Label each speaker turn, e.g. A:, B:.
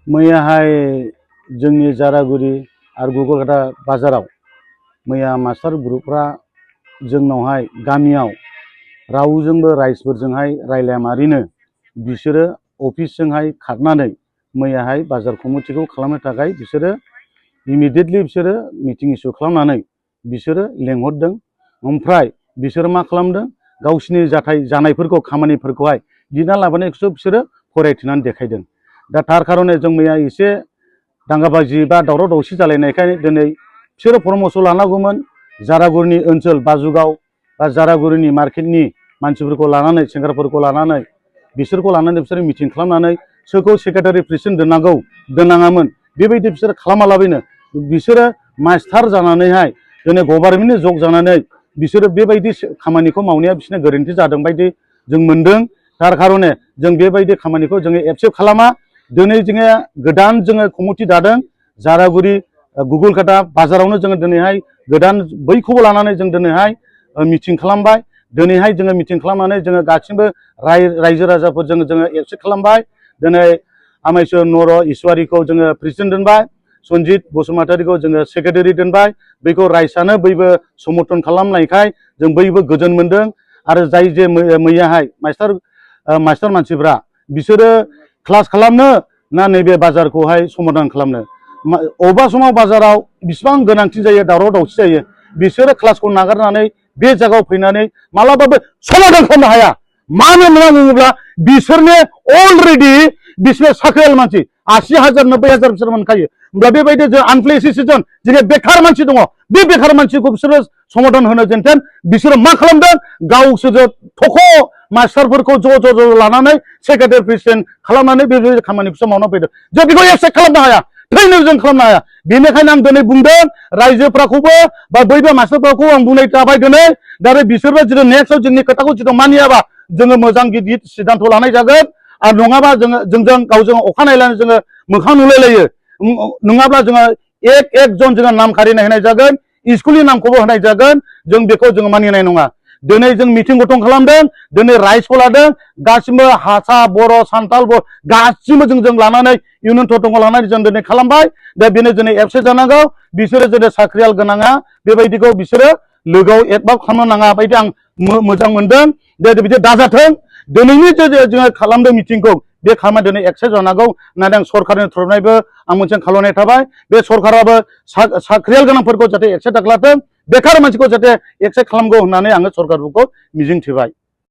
A: मैयाहाय जोंनि जारागुरि आरो गुगलकाटा बाजाराव मैया मास्टार ग्रुपफ्रा जोंनावहाय गामियाव रावजोंबो राइजफोरजोंहाय रायलायामारिनो बिसोरो अफिसजोंहाय खारनानै मैयाहाय बाजार कमिटिखौ खालामनो थाखाय बिसोरो इमिडियेटलि बिसोरो मिटिं इस्यु खालामनानै बिसोरो लेंहरदों। ओमफ्राय बिसोरो मा खालामदों, गावसिनि जानायफोरखौ खामानिफोरखौहाय गिना लाबोनायखौसो बिसोरो फरायथिनानै देखायदों। दा थार कारणे जों मैया एसे दांगाबाजि बा दावराव दावसि जालायनायखाय दिनै बिसोरो परामर्श लानांगौमोन। जारागुरिनि ओनसोल बाजुगाव बा जारागुरिनि मार्केटनि मानसिफोरखौ लानानै सेंग्राफोरखौ लानानै बिसोरखौ लानानै बिसोरो मिटिं खालामनानै सोरखौ सेक्रेटारि प्रेसिडेन्ट दोननांगौ दोननाङामोन बेबायदि बिसोरो खालामालाबायनो बिसोरो मास्टार जानानैहाय दिनै गभर्नमेन्टनि जग जानानै बिसोरो बेबायदि खामानिखौ मावनाया बिसोरना गोरोन्थि जादों बायदि जों मोनदों। थार कारणे जों बेबायदि खामानिखौ जोङो एक्सेप्ट खालामा। दिनै जोङो गोदान जोङो कमिटि दादों जारागुरि गुगलकाटा बाजारावनो जोङो दिनैहाय गोदान बैखौबो लानानै जों दिनैहाय मिटिं खालामबाय। दिनैहाय जोङो मिटिं खालामनानै जोङो गासिबो रायजो राजाफोरजों जोङो एक्सेप्ट खालामबाय। दिनै आमायस्वर नर' इसवारिखौ जोङो प्रेसिडेन्ट दोनबाय, सन्जित बसुमतारीखौ जोङो सेक्रेटारि दोनबाय। बैखौ रायजोआनो बयबो समर्थन खालामनायखाय जों बयबो गोजोन मोनदों। आरो जाय जे मैयाहाय मास्टार मानसिफ्रा बिसोरो क्लास खालामनो ना नैबे बाजारखौहाय समाधान खालामनो, अबेबा समाव बाजाराव बिसिबां गोनांथि जायो, दावराव दावसि जायो, बिसोरो क्लासखौ नागारनानै बे जायगायाव फैनानै मालाबाबो समाधान खालामनो हाया। मानो होनना बुङोब्ला बिसोरनो अलरेडि बिसोर साख्रियाल मानसि 80,000 90,000 बिसोर मोनखायो। होमब्ला बेबायदि जों आनप्लेड सिटिजेन जोंनि बेखार मानसि दङ, बे बेखार मानसिखौ बिसोरो समाधान होनो जेनथेन बिसोरो मा खालामदों, गावसोरो थख' मास्टारफोरखौ ज' लानानै सेक्रेटारि प्रेसिडेन्ट खालामनानै बेबायदि खामानिखौसो मावना फैदों। जों बेखौ एक्सेप्ट खालामनो हाया, थैनो जों खालामनो हाया। बेनिखायनो आं दिनै बुंदों रायजोफ्राखौबो बा बैबो मास्टारफोरखौ आं बुंनाय जाबाय दिनै। दा बिसोरबो जुदि नेक्स्टआव जोंनि खोथाखौ जुदि मानियाबा जोङो मोजां गिदिर सिद्धान्त लानाय जागोन। आरो नङाबा जोंजों गावजों अखा नायलानो जोङो मोखां नुलायलायो। नङाब्ला जोङो एक जन जोङो नाम खारिनाय होनाय जागोन, स्कुलनि नामखौबो होनाय जागोन। जों बेखौ जोङो मानिनाय नङा। दिनै जों मिटिं गठन खालामदों, दिनै राइजखौ लादों, गासिबो हारसा बर' सान्थाल गासिबो जों लानानै इउनियन टटंखौ लानानै जों दिनै खालामबाय। दा बेनो दिनै एबसेन्ट जानांगौ। बिसोरो दिनै साख्रियाल गोनाङा बेबायदिखौ बिसोरो लोगोआव एडभाब खालामनो नाङा बायदि आं मोजां मोनदों। दे बिदि दाजाथों। दिनैनि जोङो खालामदों मिटिंखौ, बे खामानिया दिनै एक्सेप्ट जानांगौ होननानै आं सरकारनि थरफनिफ्रायबो आं मोनसे खावलायनाय थाबाय। बे सरकाराबो साख्रियाल गोनांफोरखौ जाहाथे एक्सेप्ट खालामथों, बेखार मानसिखौ जाहाथे एक्सेप्ट खालामगौ होननानै आङो सरकारफोरखौ मिजिंथिबाय।